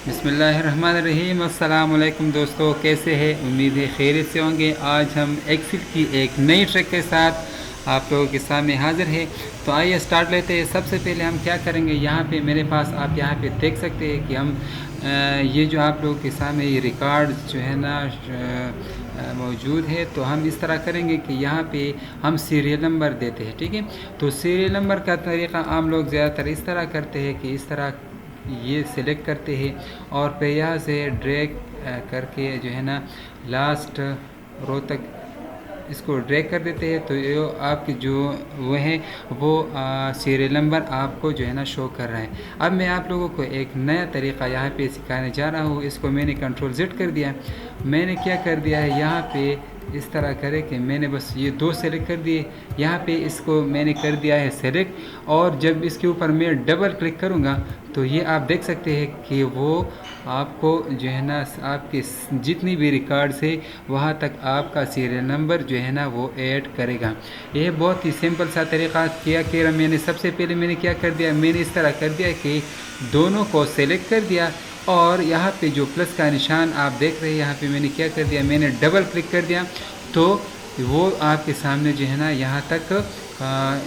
बिस्मिल्लाहिर्रहमानिर्रहीम। अस्सलाम वालेकुम दोस्तों, कैसे हैं? उम्मीद है खैरियत से होंगे। आज हम एक्सेल की एक नई ट्रिक के साथ आप लोगों के सामने हाज़िर है। तो आइए स्टार्ट लेते हैं। सबसे पहले हम क्या करेंगे, यहाँ पे मेरे पास आप यहाँ पे देख सकते हैं कि हम ये जो आप लोगों के सामने ये रिकॉर्ड जो है ना मौजूद है। तो हम इस तरह करेंगे कि यहाँ पे हम सीरियल नंबर देते हैं, ठीक है। तो सीरियल नंबर का तरीक़ा आम लोग ज़्यादातर इस तरह करते हैं कि इस तरह ये सिलेक्ट करते हैं और फिर यहाँ से ड्रैग करके जो है ना लास्ट रो तक इसको ड्रैग कर देते हैं। तो ये आपकी जो वो है वो सीरियल नंबर आपको जो है ना शो कर रहा है। अब मैं आप लोगों को एक नया तरीक़ा यहाँ पे सिखाने जा रहा हूँ। इसको मैंने कंट्रोल Z कर दिया। मैंने क्या कर दिया है, यहाँ पे इस तरह करे कि मैंने बस ये दो सेलेक्ट कर दिए। यहाँ पे इसको मैंने कर दिया है सेलेक्ट, और जब इसके ऊपर मैं डबल क्लिक करूँगा तो ये आप देख सकते हैं कि वो आपको जो है ना आपके जितनी भी रिकॉर्ड्स है वहाँ तक आपका सीरियल नंबर जो है ना वो ऐड करेगा। यह बहुत ही सिंपल सा तरीक़ा किया कि मैंने सबसे पहले मैंने क्या कर दिया, मैंने इस तरह कर दिया कि दोनों को सेलेक्ट कर दिया और यहाँ पे जो प्लस का निशान आप देख रहे हैं यहाँ पे मैंने क्या कर दिया, मैंने डबल क्लिक कर दिया। तो वो आपके सामने जो है ना यहाँ तक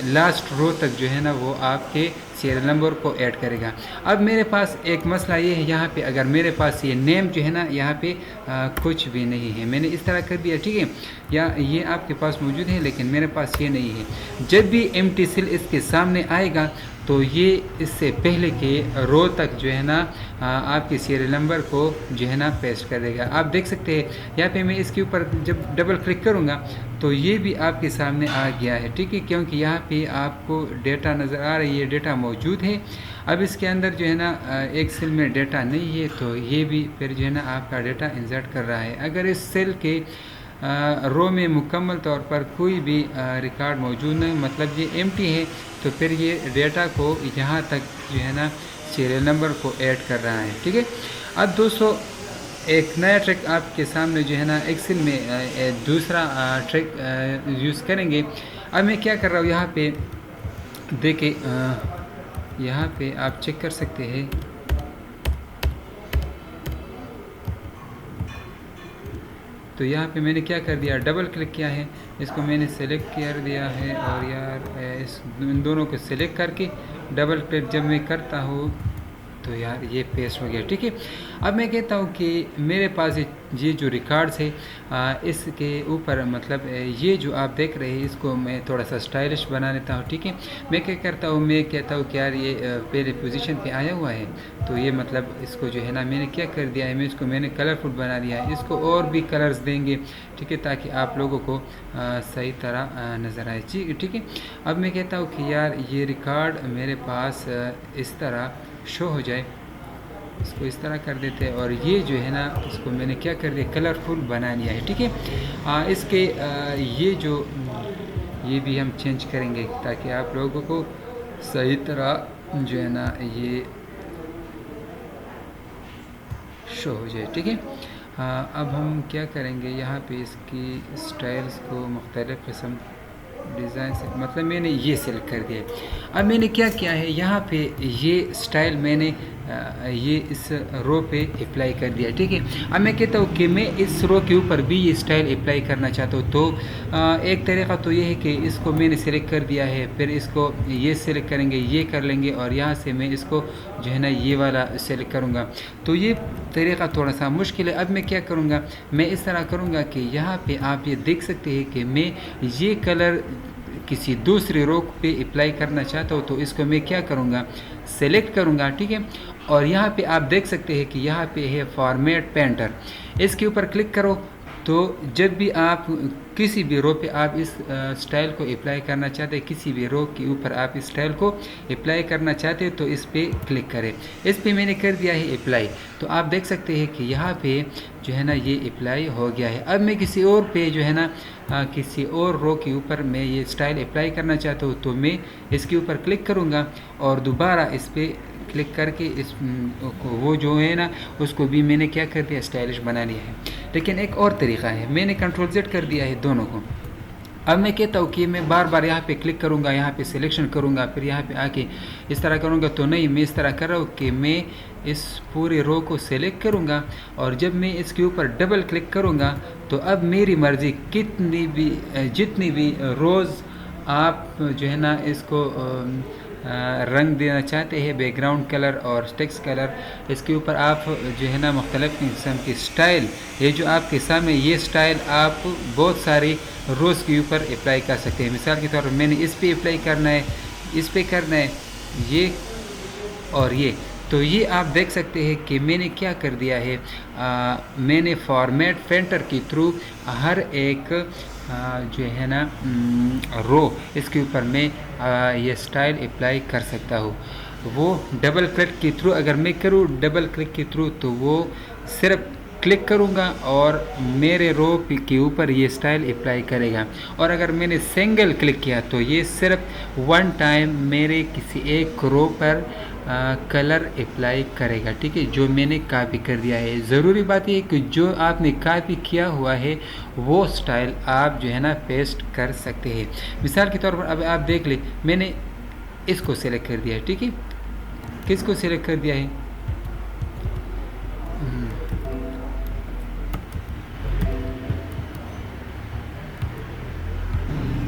लास्ट रो तक जो है ना वो आपके सीरियल नंबर को ऐड करेगा। अब मेरे पास एक मसला ये है, यहाँ पे अगर मेरे पास ये नेम जो है ना यहाँ पे कुछ भी नहीं है, मैंने इस तरह कर दिया, ठीक है। या ये आपके पास मौजूद है लेकिन मेरे पास ये नहीं है। जब भी एम्प्टी सेल इसके सामने आएगा तो ये इससे पहले के रो तक जो है ना आपके सीरियल नंबर को जो है ना पेस्ट कर देगा। आप देख सकते हैं यहाँ पे मैं इसके ऊपर जब डबल क्लिक करूँगा तो ये भी आपके सामने आ गया है, ठीक है, क्योंकि यहाँ पे आपको डेटा नज़र आ रही है, डेटा मौजूद है। अब इसके अंदर जो है ना एक सेल में डेटा नहीं है तो ये भी फिर जो है ना आपका डेटा इंसर्ट कर रहा है। अगर इस सेल के रो में मुकम्मल तौर पर कोई भी रिकॉर्ड मौजूद नहीं, मतलब ये एम्प्टी है, तो फिर ये डेटा को यहाँ तक जो है ना सीरियल नंबर को ऐड कर रहा है, ठीक है। अब दोस्तों एक नया ट्रिक आपके सामने जो है ना एक्सेल में दूसरा ट्रिक यूज़ करेंगे। अब मैं क्या कर रहा हूँ, यहाँ पे देखिए यहाँ पे आप चेक कर सकते हैं। तो यहाँ पे मैंने क्या कर दिया, डबल क्लिक किया है, इसको मैंने सेलेक्ट कर दिया है और यार इस इन दोनों को सेलेक्ट करके डबल क्लिक जब मैं करता हूँ तो यार ये पेस्ट हो गया, ठीक है। अब मैं कहता हूँ कि मेरे पास ये जो रिकॉर्ड्स है इसके ऊपर मतलब ये जो आप देख रहे हैं इसको मैं थोड़ा सा स्टाइलिश बना लेता हूँ, ठीक है। मैं क्या करता हूँ, मैं कहता हूँ कि यार ये पहले पोजीशन पे आया हुआ है, तो ये मतलब इसको जो है ना मैंने क्या कर दिया है, मैं इसको मैंने कलरफुल बना दिया है। इसको और भी कलर्स देंगे, ठीक है, ताकि आप लोगों को सही तरह नज़र आए, ठीक है। अब मैं कहता हूँ कि यार ये रिकॉर्ड मेरे पास इस तरह शो हो जाए, इसको इस तरह कर देते हैं और ये जो है ना इसको मैंने क्या कर दिया, कलरफुल बना लिया है, ठीक है। इसके ये भी हम चेंज करेंगे ताकि आप लोगों को सही तरह जो है ना ये शो हो जाए, ठीक है। अब हम क्या करेंगे, यहाँ पे इसकी स्टाइल्स को मुख्तलिफ़ किस्म डिज़ाइन से मतलब मैंने ये सेलेक्ट कर दिया है। अब मैंने क्या किया है, यहाँ पे ये स्टाइल मैंने ये इस रो पे अप्लाई कर दिया, ठीक है। अब मैं कहता हूँ कि मैं इस रो के ऊपर भी ये स्टाइल अप्लाई करना चाहता हूँ। तो एक तरीक़ा तो ये है कि इसको मैंने सेलेक्ट कर दिया है, फिर इसको ये सेलेक्ट करेंगे, ये कर लेंगे और यहाँ से मैं इसको जो है ना ये वाला सेलेक्ट करूँगा। तो ये तरीक़ा थोड़ा सा मुश्किल है। अब मैं क्या करूँगा, मैं इस तरह करूँगा कि यहाँ पे आप ये देख सकते हैं कि मैं ये कलर किसी दूसरे रो पे अप्लाई करना चाहता हूँ। तो इसको मैं क्या करूँगा, सेलेक्ट करूँगा, ठीक है। और यहाँ पे आप देख सकते हैं कि यहाँ पे है फॉर्मेट पेंटर, इसके ऊपर क्लिक करो। तो जब भी आप किसी भी रो पे आप इस स्टाइल को अप्लाई करना चाहते हैं, किसी भी रो के ऊपर आप इस स्टाइल को अप्लाई करना चाहते हैं तो इस पे क्लिक करें। इस पे मैंने कर दिया है अप्लाई। तो आप देख सकते हैं कि यहाँ पे जो है ना ये अप्लाई हो गया है। अब मैं किसी और पे जो है ना किसी और रो के ऊपर मैं ये स्टाइल अप्लाई करना चाहता हूँ, तो मैं इसके ऊपर क्लिक करूँगा और दोबारा इस पर क्लिक करके इस वो जो है ना उसको भी मैंने क्या कर दिया, स्टाइलिश बना लिया है। लेकिन एक और तरीक़ा है, मैंने कंट्रोल Z कर दिया है दोनों को। अब मैं कहता हूँ कि मैं बार बार यहाँ पे क्लिक करूँगा, यहाँ पे सिलेक्शन करूँगा, फिर यहाँ पे आके इस तरह करूँगा, तो नहीं, मैं इस तरह कर रहा हूँ कि मैं इस पूरे रो को सिलेक्ट करूँगा और जब मैं इसके ऊपर डबल क्लिक करूँगा तो अब मेरी मर्ज़ी जितनी भी रोज़ आप जो है ना इसको रंग देना चाहते हैं, बैकग्राउंड कलर और टेक्स्ट कलर, इसके ऊपर आप जो है ना मुख्तलिफ़ किस्म की स्टाइल, ये जो आपके सामने ये स्टाइल आप बहुत सारे रोज़ के ऊपर अप्लाई कर सकते हैं। मिसाल के तौर पर मैंने इस पे अप्लाई करना है, इस पे करना है, ये और ये, तो ये आप देख सकते हैं कि मैंने क्या कर दिया है, मैंने फॉर्मेट पेंटर के थ्रू हर एक जो है ना रो, इसके ऊपर मैं ये स्टाइल अप्लाई कर सकता हूँ। वो डबल क्लिक के थ्रू अगर मैं करूँ डबल क्लिक के थ्रू, तो वो सिर्फ क्लिक करूँगा और मेरे रो के ऊपर ये स्टाइल अप्लाई करेगा। और अगर मैंने सिंगल क्लिक किया तो ये सिर्फ वन टाइम मेरे किसी एक रो पर कलर अप्लाई करेगा, ठीक है, जो मैंने कॉपी कर दिया है। ज़रूरी बात ये है कि जो आपने कॉपी किया हुआ है वो स्टाइल आप जो है ना पेस्ट कर सकते हैं। मिसाल के तौर पर अब आप देख लें, मैंने इसको सेलेक्ट कर दिया है, ठीक है, किसको सेलेक्ट कर दिया है,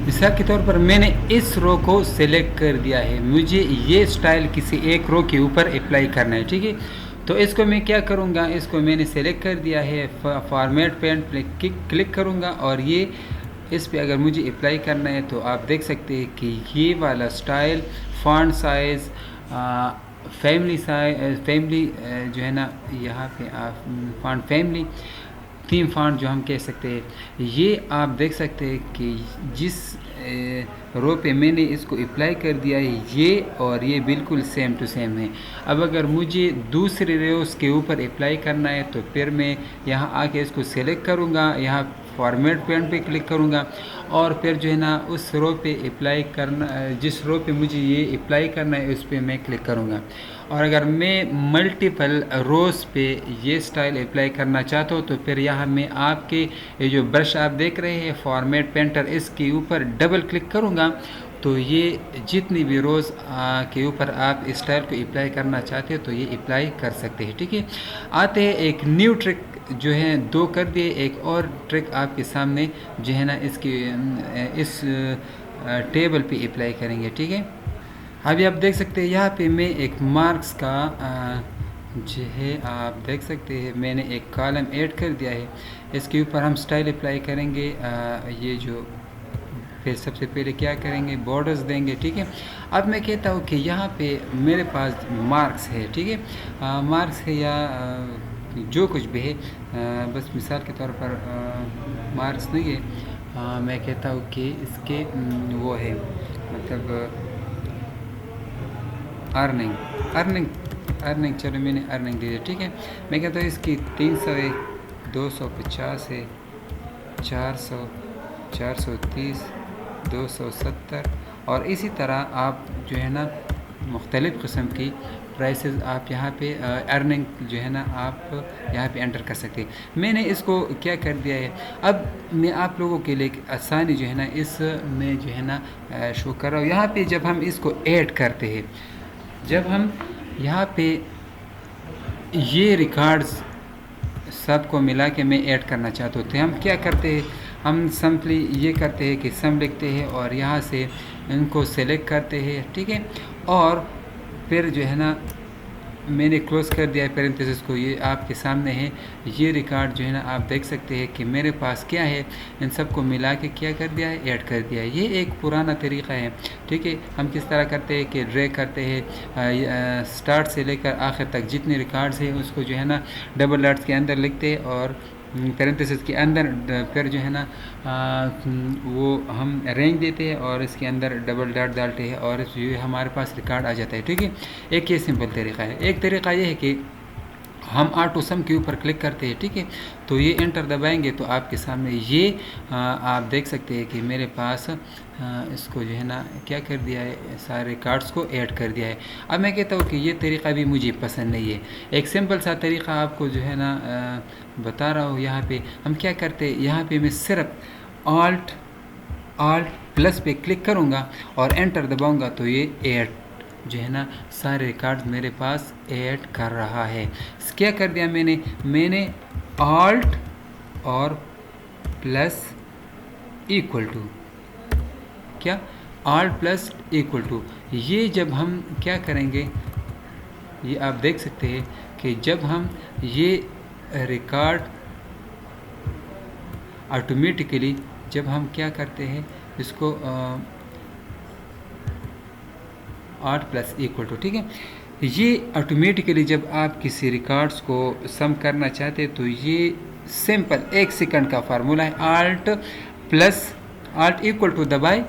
मिसाल के तौर पर मैंने इस रो को सिलेक्ट कर दिया है, मुझे ये स्टाइल किसी एक रो के ऊपर अप्लाई करना है, ठीक है। तो इसको मैं क्या करूँगा, इसको मैंने सेलेक्ट कर दिया है, फॉर्मेट पेंट पे क्लिक करूँगा और ये इस पे अगर मुझे अप्लाई करना है तो आप देख सकते हैं कि ये वाला स्टाइल, फॉन्ट साइज़, फैमिली जो है ना, यहाँ पे आप फॉन्ट फैमिली, थीम फॉन्ट जो हम कह सकते हैं, ये आप देख सकते हैं कि जिस रो पे मैंने इसको अप्लाई कर दिया है ये और ये बिल्कुल सेम टू सेम है। अब अगर मुझे दूसरे रोज़ के ऊपर अप्लाई करना है तो फिर मैं यहाँ आके इसको सेलेक्ट करूँगा, यहाँ फॉर्मेट पेंट पे क्लिक करूँगा और फिर जो है ना उस रो पे अप्लाई करना, जिस रो पे मुझे ये अप्लाई करना है उस पर मैं क्लिक करूँगा। और अगर मैं मल्टीपल रोज़ पे ये स्टाइल अप्लाई करना चाहता हूँ तो फिर यहाँ मैं आपके ये जो ब्रश आप देख रहे हैं फॉर्मेट पेंटर, इसके ऊपर डबल क्लिक करूँगा तो ये जितनी भी रोज़ के ऊपर आप इस स्टाइल को अप्लाई करना चाहते हो तो ये अप्लाई कर सकते हैं, ठीक है। आते हैं एक न्यू ट्रिक, जो है दो कर दिए, एक और ट्रिक आपके सामने जो है ना इस टेबल पे अप्लाई करेंगे, ठीक है। अभी आप देख सकते हैं यहाँ पे मैं एक मार्क्स का जो है आप देख सकते हैं मैंने एक कॉलम ऐड कर दिया है, इसके ऊपर हम स्टाइल अप्लाई करेंगे। ये जो फिर सबसे पहले क्या करेंगे, बॉर्डर्स देंगे, ठीक है। अब मैं कहता हूँ कि यहाँ पे मेरे पास मार्क्स है, ठीक है, मार्क्स है या जो कुछ भी है, बस मिसाल के तौर पर मार्क्स नहीं है, मैं कहता हूँ कि इसके वो है मतलब अर्निंग, चलो मैंने अर्निंग दे दी, ठीक है। मैं कहता हूँ इसकी 300 है, 250 है, 400, 430, 270 और इसी तरह आप जो है ना मुख्तलिफ़ किस्म की प्राइसेस आप यहाँ पे अर्निंग जो है ना आप यहाँ पे एंटर कर सकते हैं। मैंने इसको क्या कर दिया है, अब मैं आप लोगों के लिए आसानी जो है ना इसमें जो है ना शो कर रहा हूँ। यहाँ पे जब हम इसको ऐड करते हैं, जब हम यहाँ पे ये रिकॉर्ड्स सबको मिला के मैं ऐड करना चाहता हूँ तो हम क्या करते हैं, हम सिंपली ये करते हैं कि सम लिखते हैं और यहाँ से इनको सेलेक्ट करते हैं, ठीक है। और फिर जो है ना मैंने क्लोज़ कर दिया है पैरेंथेसिस को, ये आपके सामने है, ये रिकॉर्ड जो है ना आप देख सकते हैं कि मेरे पास क्या है, इन सब को मिला के क्या कर दिया है, ऐड कर दिया है। ये एक पुराना तरीक़ा है, ठीक है। हम किस तरह करते हैं कि ड्रैग करते हैं, स्टार्ट से लेकर आखिर तक जितने रिकॉर्ड्स हैं उसको जो है ना डबल डॉट्स के अंदर लिखते हैं और पैरेंथेसिस के अंदर फिर जो है ना वो हम रेंज देते हैं और इसके अंदर डबल डॉट डालते हैं और ये हमारे पास रिकॉर्ड आ जाता है, ठीक है। एक ये सिंपल तरीक़ा है। एक तरीक़ा ये है कि हम ऑटो सम के ऊपर क्लिक करते हैं, ठीक है, तो ये एंटर दबाएंगे तो आपके सामने ये आप देख सकते हैं कि मेरे पास इसको जो है ना क्या कर दिया है, सारे कार्ड्स को ऐड कर दिया है। अब मैं कहता हूँ कि ये तरीक़ा भी मुझे पसंद नहीं है। एक सिंपल सा तरीक़ा आपको जो है ना बता रहा हूँ। यहाँ पे हम क्या करते हैं, यहाँ पे मैं सिर्फ ऑल्ट आल्ट प्लस पे क्लिक करूँगा और एंटर दबाऊँगा तो ये ऐड जो है ना सारे रिकॉर्ड्स मेरे पास ऐड कर रहा है। क्या कर दिया मैंने आल्ट और प्लस इक्वल टू, क्या आल्ट प्लस इक्वल टू, ये जब हम क्या करेंगे, ये आप देख सकते हैं कि जब हम ये रिकॉर्ड ऑटोमेटिकली जब हम क्या करते हैं इसको आल्ट प्लस इक्वल टू, ठीक है, ये ऑटोमेटिकली जब आप किसी रिकॉर्ड्स को सम करना चाहते हैं तो ये सिंपल 1 सेकंड का फार्मूला है, alt plus alt equal to दबाए,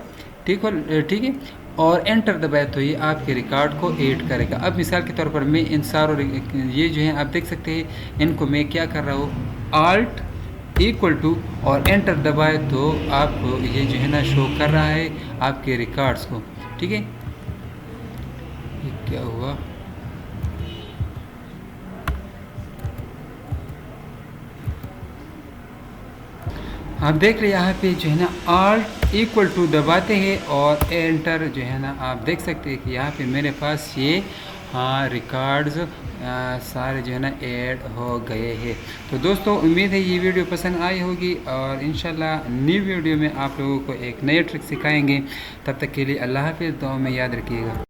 ठीक है, और एंटर दबाए तो ये आपके रिकॉर्ड को ऐड करेगा। अब मिसाल के तौर पर मैं इन सारों ये जो है आप देख सकते हैं इनको मैं क्या कर रहा हूँ, आल्ट इक्वल टू और एंटर दबाए तो आपको ये जो है ना शो कर रहा है आपके रिकॉर्ड्स को, ठीक है। ये क्या हुआ, आप देख रहे हैं यहाँ पे जो है ना आल्ट इक्वल टू दबाते हैं और एंटर जो है ना आप देख सकते हैं कि यहाँ पे मेरे पास ये रिकॉर्ड्स सारे जो है ना ऐड हो गए हैं। तो दोस्तों उम्मीद है ये वीडियो पसंद आई होगी और इंशाल्लाह न्यू वीडियो में आप लोगों को एक नए ट्रिक सिखाएंगे। तब तक के लिए अल्लाह हाफ़िज़, दुआ में याद रखिएगा।